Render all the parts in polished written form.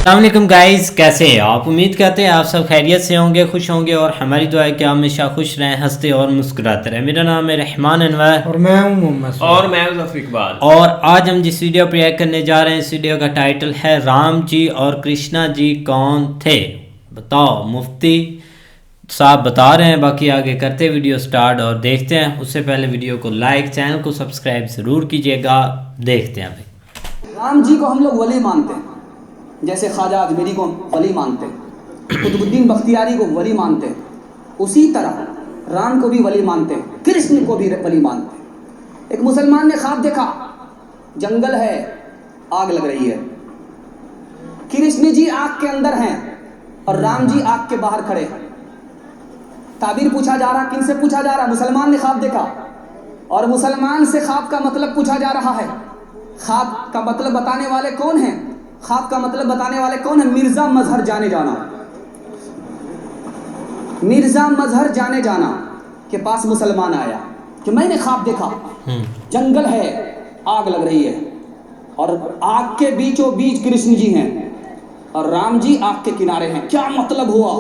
السلام علیکم گائز، کیسے ہیں آپ؟ امید کرتے ہیں آپ سب خیریت سے ہوں گے، خوش ہوں گے، اور ہماری دعا ہے کہ آپ ہمیشہ خوش رہیں، ہنستے اور مسکراتے رہیں۔ میرا نام ہے رحمان انور اور میں ہوں محمد اور میں ہوں ظفر اقبال۔ اور آج ہم جس ویڈیو پر ریئیکٹ کرنے جا رہے ہیں، اس ویڈیو کا ٹائٹل ہے رام جی اور کرشنا جی کون تھے؟ بتاؤ، مفتی صاحب بتا رہے ہیں، باقی آگے کرتے ویڈیو سٹارٹ اور دیکھتے ہیں۔ اس سے پہلے ویڈیو کو لائک، چینل کو سبسکرائب ضرور کیجیے گا۔ دیکھتے ہیں بھائی۔ رام جی کو ہم لوگ ولی مانتے ہیں، جیسے خواجہ اجمیری کو ولی مانتے ہیں، قطب الدین بختیاری کو ولی مانتے ہیں، اسی طرح رام کو بھی ولی مانتے ہیں، کرشن کو بھی ولی مانتے ہیں۔ ایک مسلمان نے خواب دیکھا، جنگل ہے، آگ لگ رہی ہے، کرشن جی آگ کے اندر ہیں اور رام جی آگ کے باہر کھڑے ہیں۔ تعبیر پوچھا جا رہا، کن سے پوچھا جا رہا؟ مسلمان نے خواب دیکھا اور مسلمان سے خواب کا مطلب پوچھا جا رہا ہے۔ خواب کا مطلب بتانے والے کون ہیں؟ خواب کا مطلب بتانے والے کون ہیں؟ مرزا مظہر جانے جانا، مرزا مظہر جانے جانا کے پاس مسلمان آیا کہ میں نے خواب دیکھا، جنگل ہے، آگ لگ رہی ہے اور آگ کے بیچوں بیچ کرشن جی ہیں اور رام جی آگ کے کنارے ہیں، کیا مطلب ہوا؟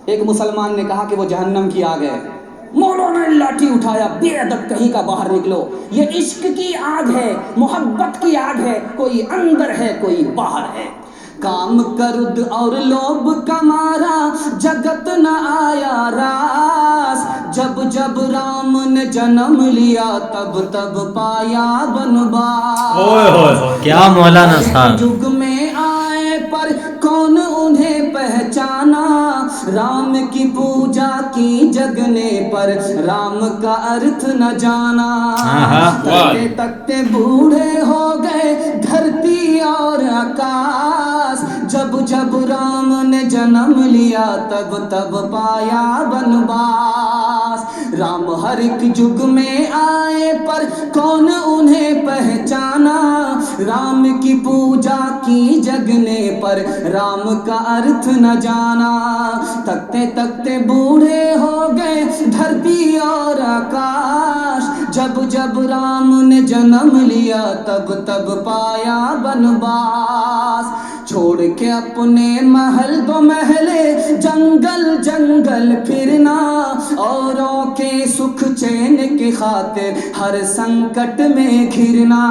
ایک مسلمان نے کہا کہ وہ جہنم کی آگ ہے۔ مولانا نے لاٹھی اٹھایا، بے ادب کہیں کا باہر نکلو، یہ عشق کی آگ ہے، محبت کی آگ ہے، کوئی اندر ہے کوئی باہر ہے۔ کام کرد اور لوب کمارا جگت نہ آیا راس، جب جب رام نے جنم لیا تب تب پایا بنواس۔ کیا مولانا صاحب! جگ میں آئے پر کون انہیں پہچانا، رام کی پوجا کی جگنے پر رام کا ارتھ نہ جانا۔ تکتے تکتے بوڑھے ہو گئے دھرتی اور آکاش، جب جب رام نے جنم لیا تب تب پایا بنواس۔ رام ہر ایک جگ میں آئے پر کون انہیں پہچانا، رام کی پوجا کی جگنے پر رام کا ارتھ نہ جانا۔ تکتے تکتے بوڑھے ہو گئے دھرتی اور آکاش، جب جب رام نے جنم لیا تب تب پایا بنواس۔ چھوڑ کے اپنے محل دو محلے جنگل جنگل پھرنا، اوروں کے سکھ چین کی خاطر ہر سنکٹ میں گھرنا،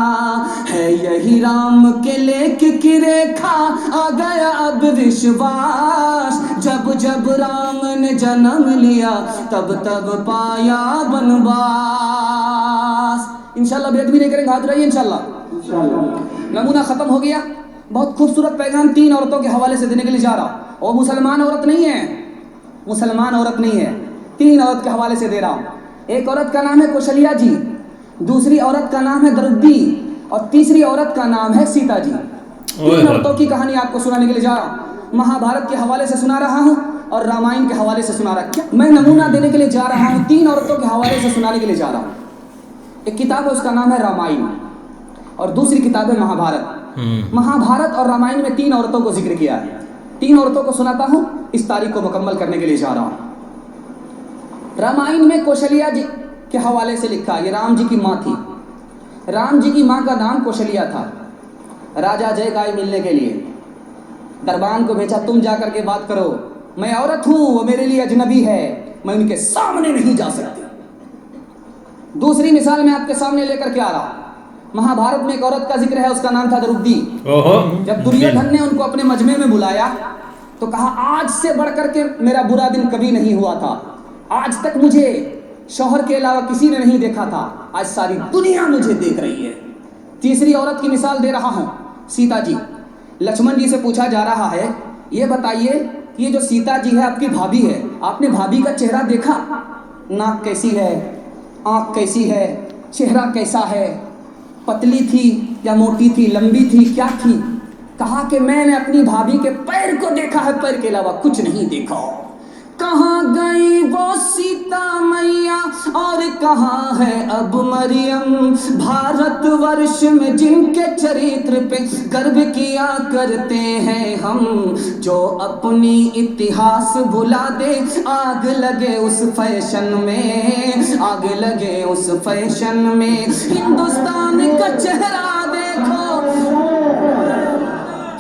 ہے یہی رام کے لیک کی ریکھا آ گیا اب وشواس، جب جب رام نے جنم لیا تب تب پایا بنواس۔ انشاءاللہ بیٹ بھی نہیں کریں گے، ہاتھ رہیے انشاءاللہ۔ نمونہ ختم ہو گیا۔ بہت خوبصورت پیغام تین عورتوں کے حوالے سے دینے کے لیے جا رہا ہوں، اور مسلمان عورت نہیں ہے، مسلمان عورت نہیں ہے، تین عورت کے حوالے سے دے رہا ہوں۔ ایک عورت کا نام ہے کوشلیا جی، دوسری عورت کا نام ہے درودی، اور تیسری عورت کا نام ہے سیتا جی۔ تین عورتوں کی کہانی آپ کو سنانے کے لیے جا رہا ہوں، مہابھارت کے حوالے سے سنا رہا ہوں اور رامائن کے حوالے سے سنا رہا ہوں۔ میں نمونہ دینے کے لیے جا رہا ہوں، تین عورتوں کے حوالے سے سنانے کے لیے جا رہا ہوں۔ ایک کتاب ہے، اس کا نام ہے رامائن، اور دوسری کتاب ہے مہابھارت۔ مہابھارت اور رامائن میں تین عورتوں کو ذکر کیا ہے، تین عورتوں کو سناتا ہوں، اس تاریخ کو مکمل کرنے کے لیے جا رہا ہوں۔ رامائن میں کوشلیا جی کے حوالے سے لکھا، یہ رام جی کی ماں تھی، رام جی کی ماں کا نام کوشلیا تھا۔ راجا جے گائے ملنے کے لیے دربان کو بھیجا، تم جا کر کے بات کرو، میں عورت ہوں، وہ میرے لیے اجنبی ہے، میں ان کے سامنے نہیں جا سکتی۔ دوسری مثال میں آپ کے سامنے لے کر کے آ رہا ہوں، مہابھارت میں ایک عورت کا ذکر ہے، اس کا نام تھا درودی۔ جب دریودھن نے ان کو اپنے مجمع میں بلایا تو کہا، آج سے بڑھ کر کے میرا برا دن کبھی نہیں ہوا تھا، آج تک مجھے شوہر کے علاوہ کسی نے نہیں دیکھا تھا، آج ساری دنیا مجھے دیکھ رہی ہے۔ تیسری عورت کی مثال دے رہا ہوں، سیتا جی۔ لکشمن جی سے پوچھا جا رہا ہے، یہ بتائیے یہ جو سیتا جی ہے آپ کی بھابھی ہے، آپ نے بھابھی کا چہرہ دیکھا؟ ناک کیسی ہے، آنکھ کیسی ہے، چہرہ کیسا ہے، پتلی تھی یا موٹی تھی، لمبی تھی، کیا تھی؟ کہا کہ میں نے اپنی بھابھی کے پیر کو دیکھا ہے، پیر کے علاوہ کچھ نہیں دیکھا۔ کہاں گئی وہ سیتا میاں اور کہاں ہے اب مریم، بھارت ورش میں جن کے چریتر پہ گرو کیا کرتے ہیں ہم، جو اپنی اتہاس بھلا دے آگ لگے اس فیشن میں، آگ لگے اس فیشن میں۔ ہندوستان کا چہرہ دیکھو،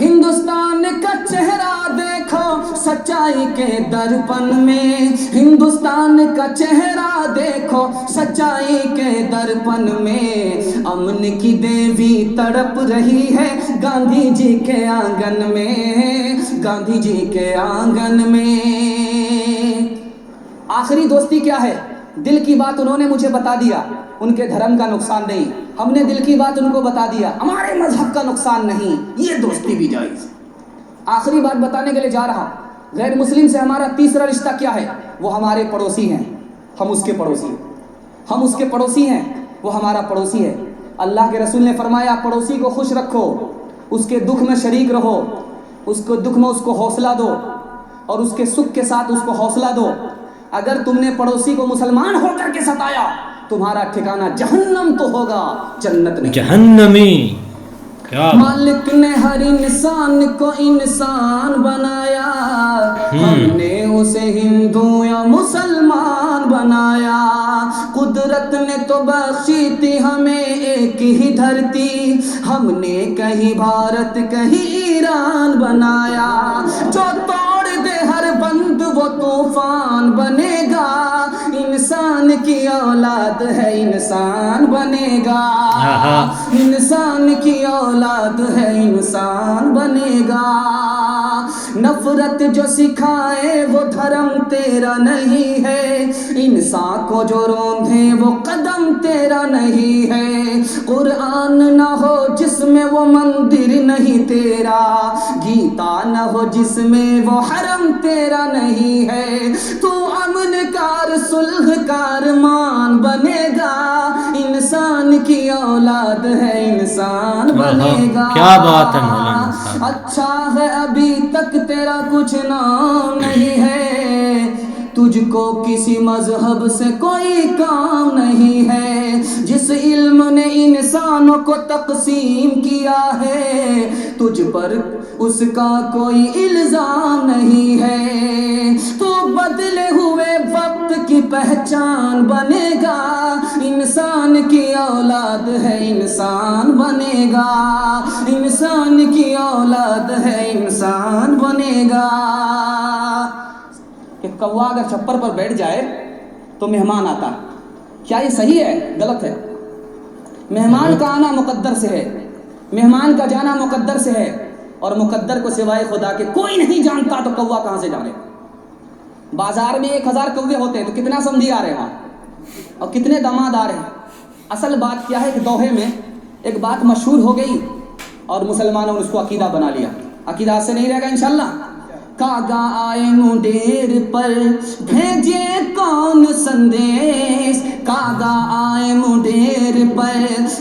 ہندوستان کا چہرہ دیکھو سچائی کے درپن میں، ہندوستان کا چہرہ دیکھو سچائی کے درپن میں، امن کی دیوی تڑپ رہی ہے گاندھی جی کے آنگن میں، گاندھی جی کے آنگن میں۔ آخری دوستی کیا ہے؟ دل کی بات انہوں نے مجھے بتا دیا، ان کے دھرم کا نقصان نہیں، ہم نے دل کی بات ان کو بتا دیا، ہمارے مذہب کا نقصان نہیں، یہ دوستی بھی جائز۔ آخری بات بتانے کے لیے جا رہا، غیر مسلم سے ہمارا تیسرا رشتہ کیا ہے؟ وہ ہمارے پڑوسی ہیں، ہم اس کے پڑوسی ہیں، ہم اس کے پڑوسی ہیں، وہ ہمارا پڑوسی ہے۔ اللہ کے رسول نے فرمایا پڑوسی کو خوش رکھو، اس کے دکھ میں شریک رہو، اس کو دکھ میں اس کو حوصلہ دو، اور اس کے سکھ کے ساتھ اس کو حوصلہ دو۔ اگر تم نے پڑوسی کو مسلمان ہو کر کے ستایا، تمہارا ٹھکانہ جہنم تو ہوگا، جنت نہیں۔ جہنمی کیا مالک نے ہر انسان کو انسان بنایا، ہم نے اسے ہندو یا مسلمان بنایا، قدرت نے تو بخشی تھی ہمیں ایک ہی دھرتی، ہم نے کہیں بھارت کہیں ایران بنایا، جو توڑ دے ہر بند وہ طوفان بنے گا، انسان کی اولاد ہے انسان بنے گا، انسان کی اولاد ہے انسان بنے گا، نفرت جو سکھائے وہ دھرم تیرا نہیں ہے، انسان کو جو روندھے وہ قدم تیرا نہیں ہے، قرآن نہ ہو جس میں وہ مندر نہیں تیرا، گیتا نہ ہو جس میں وہ حرم تیرا نہیں ہے، تو امن کار صلح کار مان بنے گا، انسان کی اولاد ہے انسان بنے گا۔ کیا بات ہے مولانا صاحب۔ اچھا ہے ابھی تک تیرا کچھ نام نہیں ہے، تجھ کو کسی مذہب سے کوئی کام نہیں ہے، جس علم نے انسانوں کو تقسیم کیا ہے، تجھ پر اس کا کوئی الزام نہیں ہے، تو بدلے ہوئے وقت کی پہچان بنے گا، انسان کی اولاد ہے انسان بنے گا، انسان کی اولاد ہے انسان بنے گا۔ کہ کوا اگر چھپر پر بیٹھ جائے تو مہمان آتا، کیا یہ صحیح ہے؟ غلط ہے۔ مہمان کا آنا مقدر سے ہے، مہمان کا جانا مقدر سے ہے، اور مقدر کو سوائے خدا کے کوئی نہیں جانتا، تو کوا کہاں سے جانے؟ بازار میں 1000 کوے ہوتے ہیں تو کتنا سمجھی آ رہے ہیں وہاں، اور کتنے داماد آ رہے ہیں۔ اصل بات کیا ہے کہ دوحے میں ایک بات مشہور ہو گئی اور مسلمانوں نے اس کو عقیدہ بنا لیا، عقیدہ سے نہیں رہے گا انشاءاللہ۔ کاغا آئے منڈیر پر بھیجے کون سندیش، کاغا آئے منڈیر پر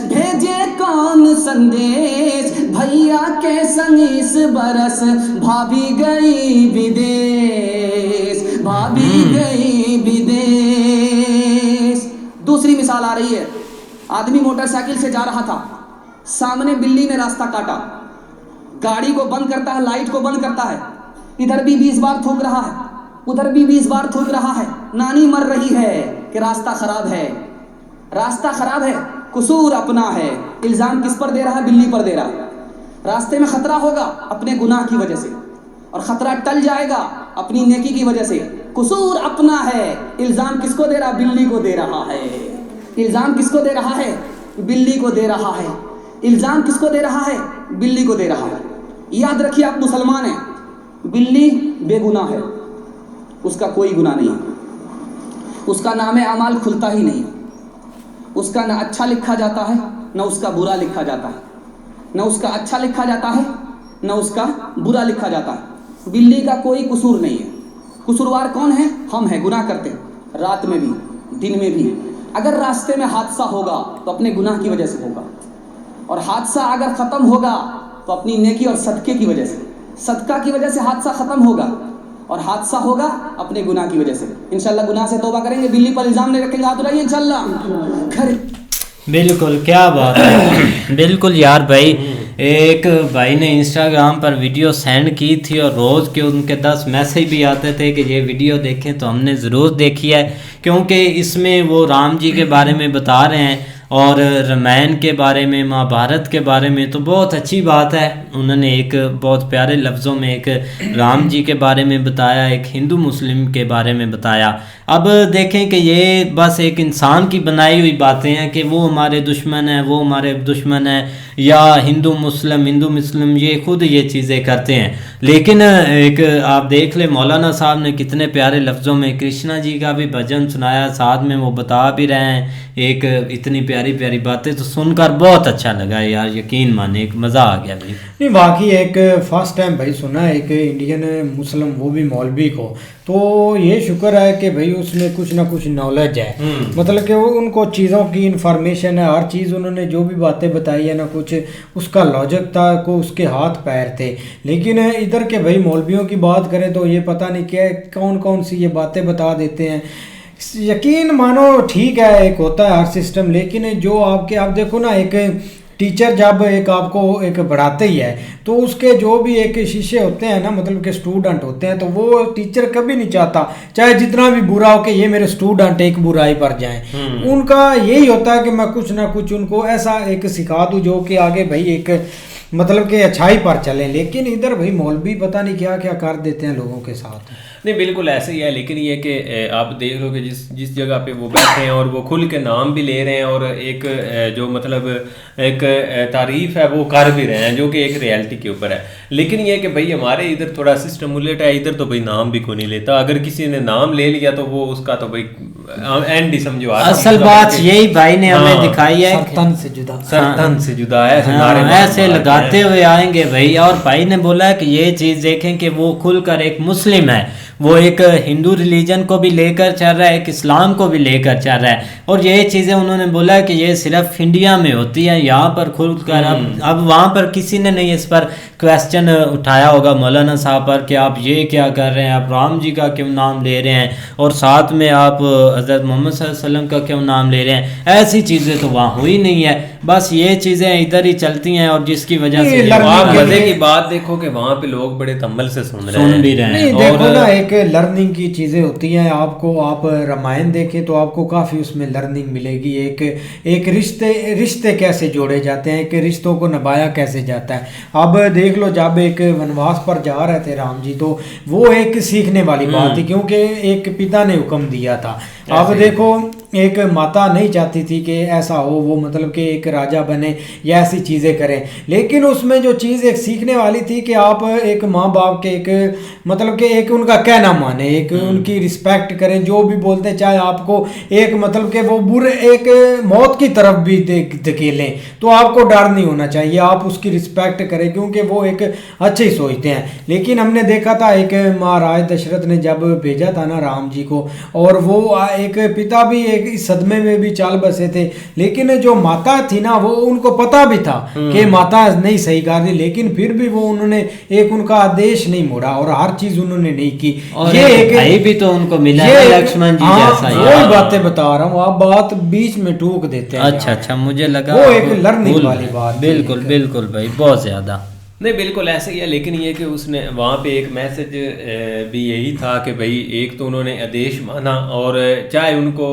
بھیجے کون سندیش، بھیا کے سنگ اس برس بھابھی گئی بدیش، بھابھی گئی بدیش۔ دوسری مثال آ رہی ہے، آدمی موٹر سائیکل سے جا رہا تھا، سامنے بلی نے راستہ کاٹا، گاڑی کو بند کرتا ہے، لائٹ کو بند کرتا ہے، ادھر بھی 20 بار تھوک رہا ہے، ادھر بھی 20 بار تھوک رہا ہے، نانی مر رہی ہے کہ راستہ خراب ہے، راستہ خراب ہے، قصور اپنا ہے، الزام کس پر دے رہا ہے؟ بلی پر دے رہا ہے۔ راستے میں خطرہ ہوگا اپنے گناہ کی وجہ سے، اور خطرہ ٹل جائے گا اپنی نیکی کی وجہ سے، قصور اپنا ہے، الزام کس کو دے رہا؟ بلی کو دے رہا ہے، الزام کس کو دے رہا ہے؟ بلی کو دے رہا ہے، الزام کس کو دے رہا ہے؟ بلی کو دے رہا ہے۔ یاد رکھیے آپ مسلمان ہیں، بلی بے گناہ ہے، اس کا کوئی گناہ نہیں ہے، اس کا نام اعمال کھلتا ہی نہیں، اس کا نہ اچھا لکھا جاتا ہے نہ اس کا برا لکھا جاتا ہے، نہ اس کا اچھا لکھا جاتا ہے نہ اس کا برا لکھا جاتا ہے۔ بلی کا کوئی قصور نہیں ہے، قصوروار کون ہے؟ ہم ہیں، گناہ کرتے ہیں، رات میں بھی دن میں بھی۔ اگر راستے میں حادثہ ہوگا تو اپنے گناہ کی وجہ سے ہوگا، اور حادثہ اگر ختم ہوگا تو اپنی نیکی اور صدقے کی وجہ سے، صدقہ کی وجہ سے حادثہ ختم ہوگا، اور حادثہ ہوگا اپنے گناہ کی وجہ سے۔ انشاءاللہ گناہ سے توبہ کریں گے، بلی پر الزام نہیں رکھیں گے، ہاتھ اٹھائیے انشاءاللہ۔ بالکل، کیا بات ہے، بالکل یار بھائی، ایک بھائی نے انسٹاگرام پر ویڈیو سینڈ کی تھی، اور روز کے ان کے 10 میسیج بھی آتے تھے کہ یہ ویڈیو دیکھیں، تو ہم نے ضرور دیکھی ہے، کیونکہ اس میں وہ رام جی کے بارے میں بتا رہے ہیں، اور رامائن کے بارے میں، مہابھارت کے بارے میں، تو بہت اچھی بات ہے. انہوں نے ایک بہت پیارے لفظوں میں ایک رام جی کے بارے میں بتایا، ایک ہندو مسلم کے بارے میں بتایا. اب دیکھیں کہ یہ بس ایک انسان کی بنائی ہوئی باتیں ہیں کہ وہ ہمارے دشمن ہیں، وہ ہمارے دشمن ہیں، یا ہندو مسلم یہ خود یہ چیزیں کرتے ہیں. لیکن ایک آپ دیکھ لیں مولانا صاحب نے کتنے پیارے لفظوں میں کرشنا جی کا بھی بھجن سنایا، ساتھ میں وہ بتا بھی رہے ہیں ایک اتنی پیاری پیاری باتیں. تو سن کر بہت اچھا لگا یار، یقین مانے ایک مزہ آ گیا بھائی. نہیں واقعی ایک فرسٹ ٹائم بھائی سنا ایک انڈین مسلم، وہ بھی مولوی کو. تو یہ شکر ہے کہ بھائی اس میں کچھ نہ کچھ نالج ہے، مطلب کہ وہ ان کو چیزوں کی انفارمیشن ہے، ہر چیز انہوں نے جو بھی باتیں بتائی ہے نا کچھ اس کا لاجک تھا، کو اس کے ہاتھ پیر تھے. لیکن ادھر کے بھائی مولویوں کی بات کریں تو یہ پتہ نہیں کیا کون کون سی یہ باتیں بتا دیتے ہیں. یقین مانو ٹھیک ہے ایک ہوتا ہے ہر سسٹم، لیکن جو آپ دیکھو نا ایک ٹیچر جب ایک آپ کو ایک پڑھاتے ہی ہے تو اس کے جو بھی ایک شیشے ہوتے ہیں نا، مطلب کہ اسٹوڈنٹ ہوتے ہیں، تو وہ ٹیچر کبھی نہیں چاہتا چاہے جتنا بھی برا ہو کہ یہ میرے اسٹوڈنٹ ایک برائی پر جائیں. ان کا یہی ہوتا ہے کہ میں کچھ نہ کچھ ان کو ایسا ایک سکھا دوں جو کہ آگے بھائی ایک مطلب کہ اچھائی پر چلیں. لیکن ادھر بھائی مولوی پتہ نہیں کیا کیا کر دیتے ہیں لوگوں کے ساتھ. نہیں بالکل ایسے ہی ہے. لیکن یہ کہ آپ دیکھ لو کہ جس جگہ پہ وہ بیٹھے ہیں اور وہ کھل کے نام بھی لے رہے ہیں اور ایک جو مطلب ایک تعریف ہے وہ کر بھی رہے ہیں جو کہ ایک ریالٹی کے اوپر ہے. لیکن یہ کہ بھائی ہمارے ادھر تھوڑا سسٹم الٹ ہے، ادھر تو بھائی نام بھی کوئی نہیں لیتا. اگر کسی نے نام لے لیا تو وہ اس کا تو بھائی اینڈ ہی سمجھو. اصل بات یہی بھائی نے ہمیں دکھائی ہے، سرتن سے جدا ہے، ایسے لگاتے ہوئے آئیں گے بھائی. اور بھائی نے بولا کہ یہ چیز دیکھیں کہ وہ کھل کر ایک مسلم ہے، وہ ایک ہندو ریلیجن کو بھی لے کر چل رہا ہے، ایک اسلام کو بھی لے کر چل رہا ہے. اور یہ چیزیں انہوں نے بولا کہ یہ صرف انڈیا میں ہوتی ہیں، یہاں پر کھل کر اب وہاں پر کسی نے نہیں اس پر کویسچن اٹھایا ہوگا مولانا صاحب پر کہ آپ یہ کیا کر رہے ہیں، آپ رام جی کا کیوں نام لے رہے ہیں اور ساتھ میں آپ حضرت محمد صلی اللہ علیہ وسلم کا کیوں نام لے رہے ہیں. ایسی چیزیں تو وہاں ہوئی نہیں ہے. بس یہ چیزیں ادھر ہی چلتی ہیں اور جس کی وجہ سے مزے کی بات دیکھو کہ وہاں پہ لوگ بڑے تمل سے سن بھی رہے ہیں. دیکھو نا ایک لرننگ کی چیزیں ہوتی ہیں. آپ رامائن دیکھیں تو آپ کو کافی اس میں لرننگ ملے گی. ایک رشتے کیسے جوڑے جاتے ہیں، ایک رشتوں کو نبھایا کیسے جاتا ہے. اب دیکھ لو جب ایک ونواس پر جا رہے تھے رام جی تو وہ ایک سیکھنے والی بات تھی کیونکہ ایک پتا نے حکم دیا تھا. اب دیکھو ایک ماتا نہیں چاہتی تھی کہ ایسا ہو، وہ مطلب کہ ایک راجہ بنے یا ایسی چیزیں کریں. لیکن اس میں جو چیز ایک سیکھنے والی تھی کہ آپ ایک ماں باپ کے ایک مطلب کہ ایک ان کا کہنا مانیں، ایک ان کی رسپیکٹ کریں، جو بھی بولتے ہیں چاہے آپ کو ایک مطلب کہ وہ برے ایک موت کی طرف بھی دھکیلیں تو آپ کو ڈر نہیں ہونا چاہیے، آپ اس کی رسپیکٹ کریں کیونکہ وہ ایک اچھے ہی سوچتے ہیں. لیکن ہم نے دیکھا تھا ایک مہاراج دشرتھ نے جب بھیجا تھا نا رام جی کو، اور وہ ایک پتا بھی ایک صدمے میں بھی چال بسے تھے. لیکن جو ماتا تھی نا وہ ان کو پتا بھی تھا کہ ماتا نہیں صحیح کر رہی، لیکن پھر بھی وہ انہوں نے ایک ان کا آدیش نہیں موڑا اور ہر چیز انہوں نے نہیں کی. یہ ایک بھائی بھی تو ان کو ملا ہے لکشمن جی جیسا ہی. وہی باتیں بتا رہا ہوں، آپ بات بیچ میں ٹوک دیتے ہیں. اچھا مجھے لگا وہ ایک لرننگ والی بات. بالکل بھائی بہت زیادہ. نہیں بالکل ایسے ہی ہے. لیکن یہ کہ اس نے وہاں پہ ایک میسج بھی یہی تھا کہ بھائی ایک تو انہوں نے آدیش مانا، اور چاہے ان کو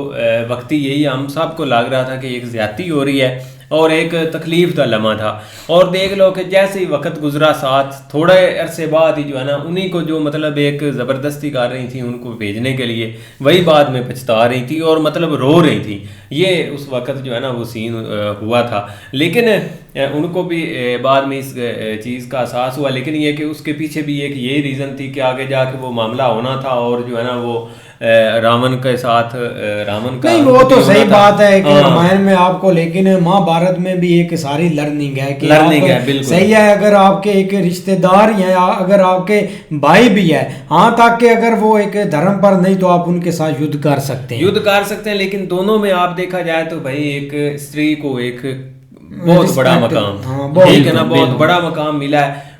وقتی یہی ہم سب کو لگ رہا تھا کہ ایک زیادتی ہو رہی ہے اور ایک تکلیف کا لمحہ تھا. اور دیکھ لو کہ جیسے ہی وقت گزرا ساتھ تھوڑے عرصے بعد ہی جو ہے نا انہیں کو جو مطلب ایک زبردستی کر رہی تھیں ان کو بھیجنے کے لیے، وہی بعد میں پچھتا رہی تھی اور مطلب رو رہی تھی. یہ اس وقت جو ہے نا وہ سین ہوا تھا. لیکن ان کو بھی بعد میں اس چیز کا احساس ہوا. لیکن یہ کہ اس کے پیچھے بھی ایک یہی ریزن تھی کہ آگے جا کے وہ معاملہ ہونا تھا اور جو ہے نا وہ راون کے ساتھ راون کا نہیں، وہ تو صحیح بات ہے کہ رامائن میں آپ کو، لیکن مہابھارت میں بھی ایک ساری لرننگ ہے کہ بالکل صحیح ہے. اگر آپ کے ایک رشتہ دار ہیں، اگر آپ کے بھائی بھی ہے، ہاں تاکہ کہ اگر وہ ایک دھرم پر نہیں تو آپ ان کے ساتھ یدھ کر سکتے ہیں. لیکن دونوں میں آپ دیکھا جائے تو بھائی ایک استری کو ایک بہت بڑا مقام، ٹھیک ہے نا، بہت بڑا مقام ملا ہے.